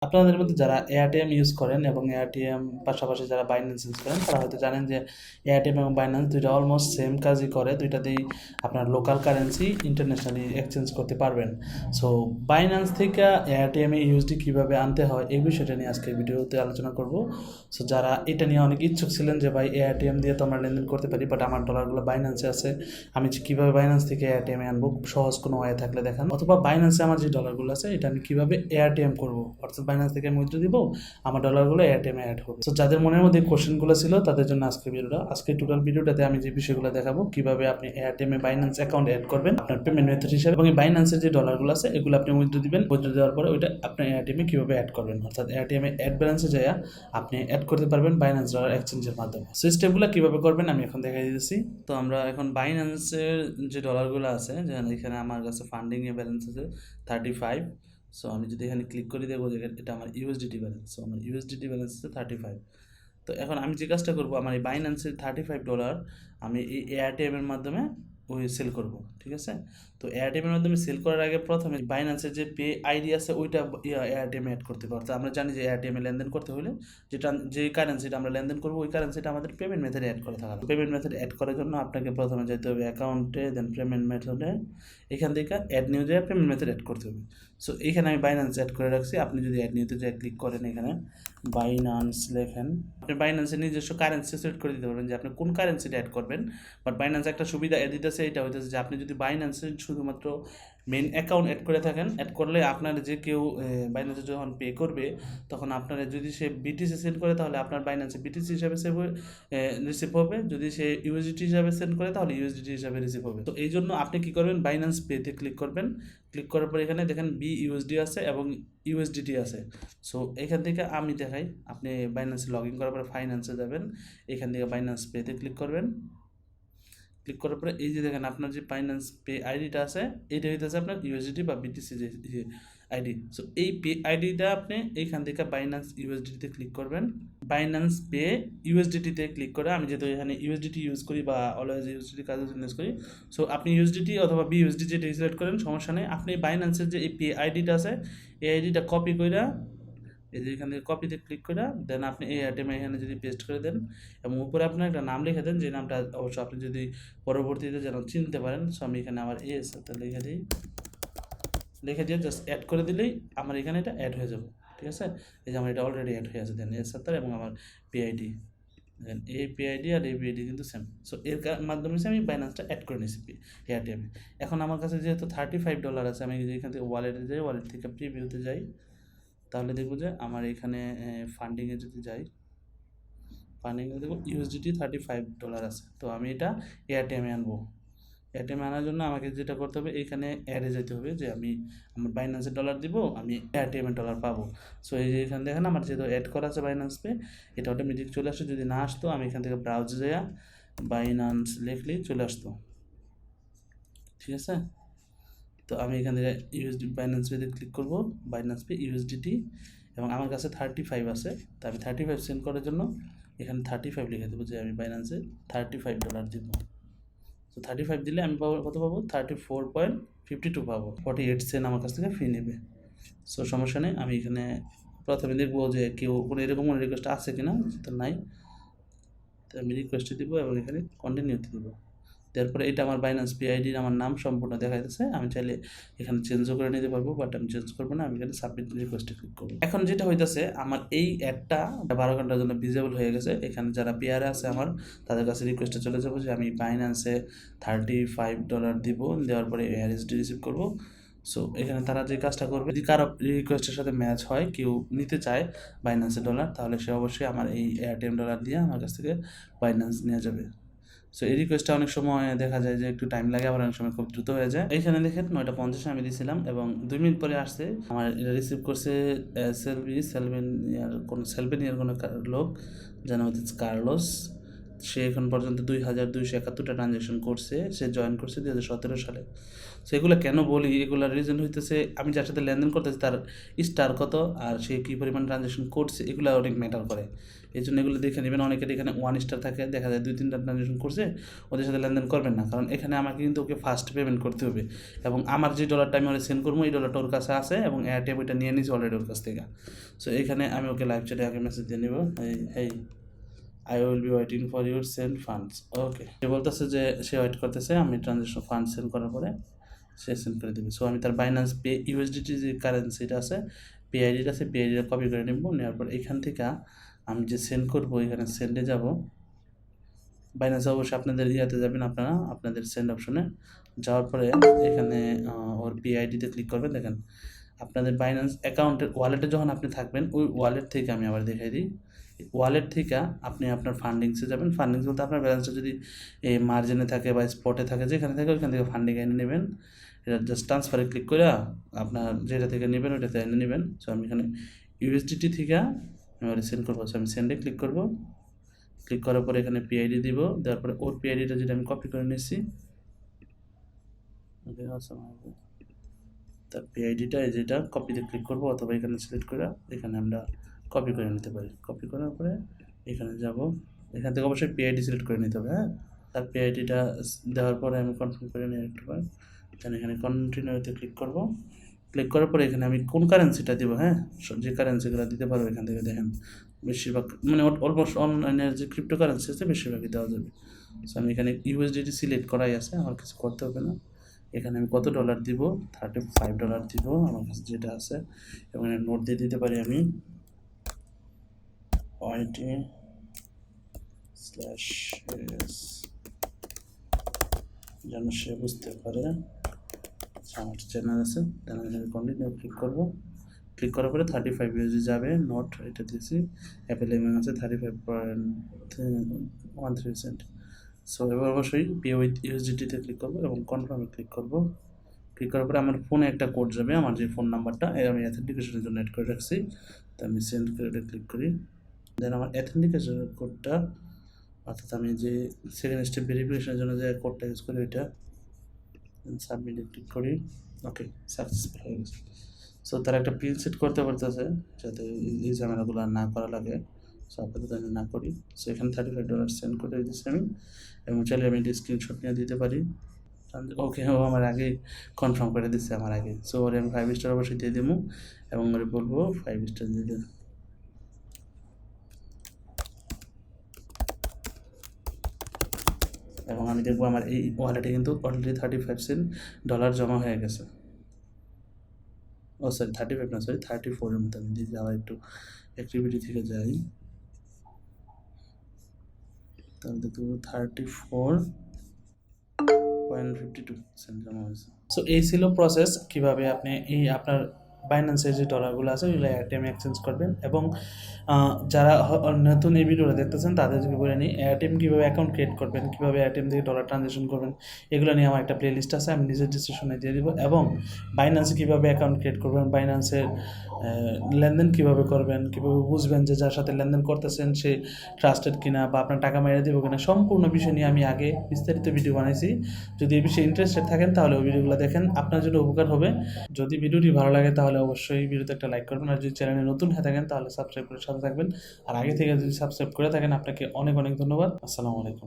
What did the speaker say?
আপনাদের মধ্যে যারা এয়ারটেম ইউজ করেন এবং এয়ারটেম পাশাপাশি যারা বাইন্যান্স ইউজ করেন তারা হয়তো জানেন যে এয়ারটেম এবং বাইন্যান্স দুইটা অলমোস্ট সেম কাজই করে, দুইটাতেই আপনার লোকাল কারেন্সি ইন্টারন্যাশনালি এক্সচেঞ্জ করতে পারবেন। সো বাইন্যান্স থেকে এয়ারটেমে ইউএসডি কীভাবে আনতে হয় এই বিষয়টা নিয়ে আজকে ভিডিওতে আলোচনা করব। সো যারা এটা নিয়ে অনেক ইচ্ছুক ছিলেন যে ভাই এয়ারটেম দিয়ে তো আমরা লেনদেন করতে পারি, বাট আমার ডলারগুলো বাইন্যান্সে আছে, আমি কীভাবে বাইন্যান্স থেকে এয়ারটেমে আনবো, সহজ কোনো ওয়ে থাকলে দেখান, অথবা বাইন্যান্সে আমার যে ডলারগুলো আছে এটা আমি কীভাবে এয়ারটেম করবো, অর্থাৎ বাইন্যান্স থেকে আমি উইথড্র দিব, আমার ডলারগুলো এয়ারটেমে অ্যাড হবে। তো যাদের মনের মধ্যে কোশ্চেনগুলো ছিল তাদের জন্য আজকে ভিডিওটা, আজকে টোটাল ভিডিওটাতে আমি যে বিষয়গুলো দেখাবো, কিভাবে আপনি এয়ারটেমে বাইন্যান্স অ্যাকাউন্ট অ্যাড করবেন আপনার পেমেন্ট মেথড হিসেবে, এবং বাইন্যান্সের যে ডলারগুলো আছে এগুলো আপনি উইথড্র দিবেন, উইথড্র দেওয়ার পরে ওইটা আপনার এয়ারটেমে কীভাবে অ্যাড করবেন, অর্থাৎ এয়ারটেমে অ্যাড ব্যালেন্সে যায় আপনি অ্যাড করতে পারবেন বাইন্যান্স ডলার এক্সচেঞ্জের মাধ্যমে। সো স্টেপগুলো কীভাবে করবেন আমি এখন দেখাই দিতেছি। তো আমরা এখন বাইন্যান্সের যে ডলারগুলো আছে, যেখানে এখানে আমার কাছে ফান্ডিংয়ে ব্যালেন্স আছে 35। সো আমি যদি এখানে ক্লিক করে দেবো যে এটা আমার ইউএসডিটি ব্যালেন্স, সো আমার ইউএসডিটি ব্যালেন্স আছে 35। তো এখন আমি যে কাজটা করবো, আমার এই বাইন্যান্সের $35 আমি এই এয়ারটেমের মাধ্যমে ওই সেল করব, ঠিক আছে। তো এয়ারটেমের মাধ্যমে সেল করার আগে প্রথমে বাইন্যান্সের যে পে আইডি আছে ওইটা এয়ারটেমে অ্যাড করতে পারতো। আমরা জানি যে এয়ারটেমে লেনদেন করতে হলে যে কারেন্সিটা আমরা লেনদেন করবো ওই কারেন্সিটা আমাদের পেমেন্ট মেথডে অ্যাড করা থাকা। পেমেন্ট মেথড অ্যাড করার জন্য আপনাকে প্রথমে যেতে হবে অ্যাকাউন্টে, দেন পেমেন্ট মেথডে, এখান থেকে অ্যাড নিউ যায় পেমেন্ট মেথড অ্যাড করতে হবে। সো এখানে আমি বাইন্যান্স অ্যাড করে রাখছি। আপনি যদি অ্যাড নিউতে যায় ক্লিক করেন, এখানে বাইন্যান্স লেখেন, আপনি বাইন্যান্সের নিজস্ব কারেন্সি সিলেক্ট করে দিতে পারবেন যে আপনি কোন কারেন্সিটা অ্যাড করবেন। বাট বাইন্যান্স একটা সুবিধা দিতেছে, এটা হইতেছে যে আপনি যদি বাইন্যান্সের শুধুমাত্র মেন অ্যাকাউন্ট অ্যাড করে থাকেন, অ্যাড করলে আপনার যে কেউ বাইন্যান্সে যখন পে করবে তখন আপনার যদি সে বিটিসি সেন্ড করে তাহলে আপনার বাইন্যান্সে বিটিসি হিসাবে রিসিভ হবে, যদি সে ইউএসডিটি হিসাবে সেন্ড করে তাহলে ইউএসডিটি হিসাবে রিসিভ হবে। তো এই জন্য আপনি কী করবেন, বাইন্যান্স পেতে ক্লিক করবেন। ক্লিক করার পর এখানে দেখেন বিইউএসডি আছে এবং ইউএসডিটি আছে। সো এখান থেকে আমি দেখাই, আপনি বাইন্যান্সে লগ ইন করার পরে ফাইন্যান্সে যাবেন, এখান থেকে বাইন্যান্স পেতে ক্লিক করবেন। ক্লিক করার পরে এই যে দেখেন আপনার যে বাইন্যান্স পে আইডিটা আছে এইটা হইতেছে আপনার ইউএসডিটি বা বিটিসি যে আইডি। সো এই পে আইডিটা আপনি এইখান থেকে বাইন্যান্স ইউএসডিটিতে ক্লিক করবেন। বাইন্যান্স পে ইউএসডিটিতে ক্লিক করে, আমি যেহেতু এখানে ইউএসডিটি ইউজ করি বা অলওয়েজ ইউএসডিটি কাজের জন্য ইউজ করি, সো আপনি ইউএসডিটি অথবা বিইউএসডি যেটা সিলেক্ট করেন সমস্যা নেই। আপনি বাইন্যান্সের যে এই পে আইডিটা আছে এই আইডিটা কপি করে এই যে এখান থেকে কপিতে ক্লিক করে দেন আপনি এই এয়ারটেমে এখানে যদি পেস্ট করে দেন এবং উপরে আপনার একটা নাম লিখে দেন, যে নামটা অবশ্য আপনি যদি পরবর্তীতে যেন চিনতে পারেন। সো আমি এখানে আমার SattaR লিখে দিয়ে জাস্ট অ্যাড করে দিলেই আমার এখানে এটা অ্যাড হয়ে যাবে, ঠিক আছে। এই যে আমার এটা অলরেডি অ্যাড হয়ে আছে, দেন SattaR এবং আমার পিআইডি, দেন এই পিআইডি আর এই পিআইডি কিন্তু সেম। সো এর মাধ্যমে আমি বাইন্যান্সটা অ্যাড করে নিয়েছি এয়ারটেমে। এখন আমার কাছে যেহেতু $35 আছে, আমি যদি এখান থেকে ওয়ালেটে যাই, ওয়ালেট থেকে প্রিভিউতে যাই, তাহলে দেখবো যে আমার এখানে ফান্ডিংয়ে যদি যাই, ফান্ডিংয়ে দেখবো ইউএসডিটি $35 আছে। তো আমি এটা এয়ারটেমে আনবো। এয়ারটেমে আনার জন্য আমাকে যেটা করতে হবে, এখানে অ্যাডে যেতে হবে যে আমি আমার বাইন্যান্সের ডলার দিব, আমি এয়ারটেমের ডলার পাবো। সো এই যে এখানে দেখেন আমার যেহেতু অ্যাড করা আছে বাইন্যান্স পে, এটা অটোমেটিক চলে আসে। যদি না আসতো আমি এখান থেকে ব্রাউজে যাইয়া বাইন্যান্স লিখলেই চলে আসতো, ঠিক আছে। তো আমি এখান থেকে ইউএসডি বাইন্যান্স পেতে ক্লিক করবো, বাইন্যান্স পে ইউএসডিটি, এবং আমার কাছে 35 আছে। তো আমি 35 সেন্ড করার জন্য এখানে 35 লিখে দেবো যে আমি বাইন্যান্সে $35 দিব। তো 35 দিলে আমি পাবো কত পাবো, 34.52 পাবো। 48 সেন্ট আমার কাছ থেকে ফি নেবে। সো সমস্যা নেই, আমি এখানে প্রথমে দেখবো যে কেউ কোনো এরকম কোনো রিকোয়েস্ট আছে কিনা, তো নাই, তো আমি রিকোয়েস্টে দিব এবং এখানে কন্টিনিউতে দিব। তারপরে এটা আমার বাইন্যান্স পিআইডির আমার নাম সম্পূর্ণ দেখা যাচ্ছে। আমি চাইলে এখানে চেঞ্জও করে নিতে পারবো, বাট আমি চেঞ্জ করবো না, আমি এখানে সাবমিট রিকোয়েস্টে ক্লিক করবো। এখন যেটা হইতেছে, আমার এই অ্যাডটা 12 ঘন্টার জন্য ভিজিবল হয়ে গেছে। এখানে যারা পিআরে আছে আমার, তাদের কাছে রিকোয়েস্টে চলে যাবো যে আমি বাইন্যান্সে $35 দিব, দেওয়ার পরে আরএসডি রিসিভ করবো। সো এখানে তারা যে কাজটা করবে, যদি কারো রিকোয়েস্টের সাথে ম্যাচ হয়, কেউ নিতে চায় বাইন্যান্সের ডলার, তাহলে সে অবশ্যই আমার এই এয়ারটেম ডলার দিয়ে আমার কাছ থেকে বাইন্যান্স নিয়ে যাবে। সো এই রিকোয়েস্টটা অনেক সময় দেখা যায় যে একটু টাইম লাগে, আবার অনেক সময় খুব দ্রুত হয়ে যায়। এইখানে দেখেন 9:50 আমি দিয়েছিলাম এবং 2 মিনিট পরে আসছে। আমার এটা রিসিভ করছে সেলভেনিয়ার কোনো লোক, যেন হচ্ছে কার্লোস সে এখন পর্যন্ত 2271টা ট্রানজ্যাকশন করছে, সে জয়েন করছে 2017 সালে। সো এগুলো কেন বলি, এগুলোর রিজন হইতেছে আমি যার সাথে লেনদেন করতেছি তার স্টার কত আর সে কী পরিমাণ ট্রানজ্যাকশন করছে, এগুলো অনেক ম্যাটার করে। এই জন্য এগুলো দেখে নেবেন। অনেকের এখানে 1 স্টার থাকে, দেখা যায় 2-3টা ট্রানজ্যাকশন করছে, ওদের সাথে লেনদেন করবেন না, কারণ এখানে আমাকে কিন্তু ওকে ফার্স্ট পেমেন্ট করতে হবে এবং আমার যে ডলারটা আমি ওরা সেন্ড করবো এই ডলারটা ওর কাছে আছে এবং এয়ারটেম ওইটা নিয়ে নিয়েছি অলরেডি ওর কাছ থেকে। সো এখানে আমি ওকে লাইভ চ্যাটে আগে মেসেজ দিয়ে নেব, এই I will be waiting for your send funds. Okay, সে বলতেছে যে সে ওয়েট করতেছে, আমি ট্রানজ্যাকশন ফান্ড সেন্ড করার পরে সে সেন্ড করে দেবে। সো আমি তার বাইন্যান্স পে ইউএসডিটি যে কারেন্সিটা আছে, পিআইডিটা আছে, পিআইডিটা কপি করে নেব। নেওয়ার পর এখান থেকে আমি যে সেন্ড করবো এখানে সেন্ডে যাব। বাইন্যান্সে অবশ্যই আপনাদের ইয়াতে যাবেন, আপনারা আপনাদের সেন্ড অপশনে যাওয়ার পরে এখানে ওর পিআইডিতে ক্লিক করবেন। দেখেন আপনাদের বাইন্যান্স অ্যাকাউন্টের ওয়ালেটে যখন আপনি থাকবেন, ওই ওয়ালেট থেকে আমি আবার দেখাই দিই, ওয়ালেট থেকে আপনি আপনার ফান্ডিংসে যাবেন। ফান্ডিংস বলতে আপনার ব্যালেন্সটা যদি এই মার্জিনে থাকে বা স্পটে থাকে, যেখানে থাকে ওইখান থেকে ফান্ডিং এনে নেবেন। এটা জাস্ট ট্রান্সফারে ক্লিক করে আপনার যেটা থেকে নেবেন ওইটাতে এনে নেবেন। সো আমি এখানে ইউএসডিটি থেকে আমি সেন্ড করবো। সো আমি সেন্ডে ক্লিক করবো। ক্লিক করার পরে এখানে পিআইডি দিব, দেওয়ার পরে ওর পিআইডিটা যেটা আমি কপি করে নিয়েছি, তার পিআইডিটা যেটা কপিতে ক্লিক করবো অথবা এখানে সিলেক্ট করে এখানে আমরা কপি করে নিতে পারি। কপি করার পরে এখানে যাব, এখান থেকে অবশ্যই পিআইডি সিলেক্ট করে নিতে হবে। হ্যাঁ, তার পিআইডিটা দেওয়ার পরে আমি কনফার্ম করে নিই একটু পরে। এখানে কন্টিনিউতে ক্লিক করব। ক্লিক করার পরে এখানে আমি কোন কারেন্সিটা দিব, হ্যাঁ যে কারেন্সিগুলো দিতে পারবো এখান থেকে দেখেন বেশিরভাগ মানে অলমোস্ট অনলাইনের যে ক্রিপ্টো কারেন্সি আছে বেশিরভাগই দেওয়া যাবে। সো আমি এখানে ইউএসডিটি সিলেক্ট করাই আছে, আমার কিছু করতে হবে না। এখানে আমি কত ডলার দিব, $35 দিব আমার কাছে যেটা আছে, এবং নোট দিয়ে দিতে পারি আমি YT/S যেন সে বুঝতে পারে আমার চ্যানেল আছে। তাহলে আমি কন্টিনিউ ক্লিক করবো। ক্লিক করার পরে 35 USD যাবে, নোট এটা দিয়েছি, অ্যাপেল এমএম আছে 35.13 সেন্ট। সো এবার অবশ্যই পে উইথ ইউএসডিটিতে ক্লিক করবো এবং কনফার্মে ক্লিক করবো। ক্লিক করার পরে আমার ফোনে একটা কোড যাবে, আমার যে ফোন নাম্বারটা আমি অ্যাথেন্টিকেশনের জন্য অ্যাড করে রাখছি, তো আমি সেন্ড করে এটা ক্লিক করি। দেন আমার অ্যাথেন্টিকেশনের কোডটা, অর্থাৎ আমি যে সেকেন্ড স্টেপ ভেরিফিকেশনের জন্য যে কোডটা ইউজ করি ওইটা সাবমিটে ক্লিক করি। ওকে, সাকসেসফুল হয়ে গেছে। সো তারা একটা পিন সেট করতে পারতেছে যাতে এই ঝামেলাগুলো না করা লাগে। সো আপাতত আমি না করি। সো এখানে $35 সেন্ড করে দিচ্ছি আমি, এবং চাইলে আমি স্ক্রিনশট নিয়ে দিতে পারি। ওকে, ও আমার আগেই কনফার্ম করে দিচ্ছে আমার আগে। সো ওরে আমি 5 স্টার অবশ্যই দিয়ে দেবো এবং ওরে বলবো 5 স্টার দিয়ে দেবো। এবং আমি দেখবো আমার এই ওয়ালেটে কিন্তু অলরেডি $35 জমা হয়ে গেছে। ও সরি 35 না, সরি 34-এর মতো আমি দিয়ে আবার একটু অ্যাক্টিভিটি থেকে যাই, তাহলে দেখতে পাবো 34.52 জমা হয়েছে। সো এই ছিল প্রসেস কীভাবে আপনি এই আপনার বাইন্যান্সের যে ডলারগুলো আছে ওইগুলো এয়ারটেমে এক্সচেঞ্জ করবেন। এবং যারা নতুন এই ভিডিওটা দেখতেছেন তাদেরকে বলে নিই এয়ারটেম কীভাবে অ্যাকাউন্ট ক্রিয়েট করবেন, কীভাবে এয়ারটেম থেকে ডলার ট্রানজ্যাকশন করবেন, এগুলো নিয়ে আমার একটা প্লেলিস্ট আছে, আমি নিজের ডিসক্রিপশনে দিয়ে দেবো। এবং বাইন্যান্সে কীভাবে অ্যাকাউন্ট ক্রিয়েট করবেন, বাইন্যান্সের লেনদেন কীভাবে করবেন, কীভাবে বুঝবেন যে যার সাথে লেনদেন করতেছেন সে ট্রাস্টেড কিনা বা আপনার টাকা মেরে দেবো কিনা, সম্পূর্ণ বিষয় নিয়ে আমি আগে বিস্তারিত ভিডিও বানাইছি। যদি এই বিষয়ে ইন্টারেস্টেড থাকেন তাহলে ওই ভিডিওগুলো দেখেন, আপনার জন্য উপকার হবে। যদি ভিডিওটি ভালো লাগে তাহলে অবশ্যই ভিডিওতে একটা লাইক করবেন, আর যদি চ্যানেলে নতুন হয়ে থাকেন তাহলে সাবস্ক্রাইব করে সাথে থাকবেন। আর আগে থেকে যদি সাবস্ক্রাইব করে থাকেন আপনাকে অনেক অনেক ধন্যবাদ। আসসালামু আলাইকুম।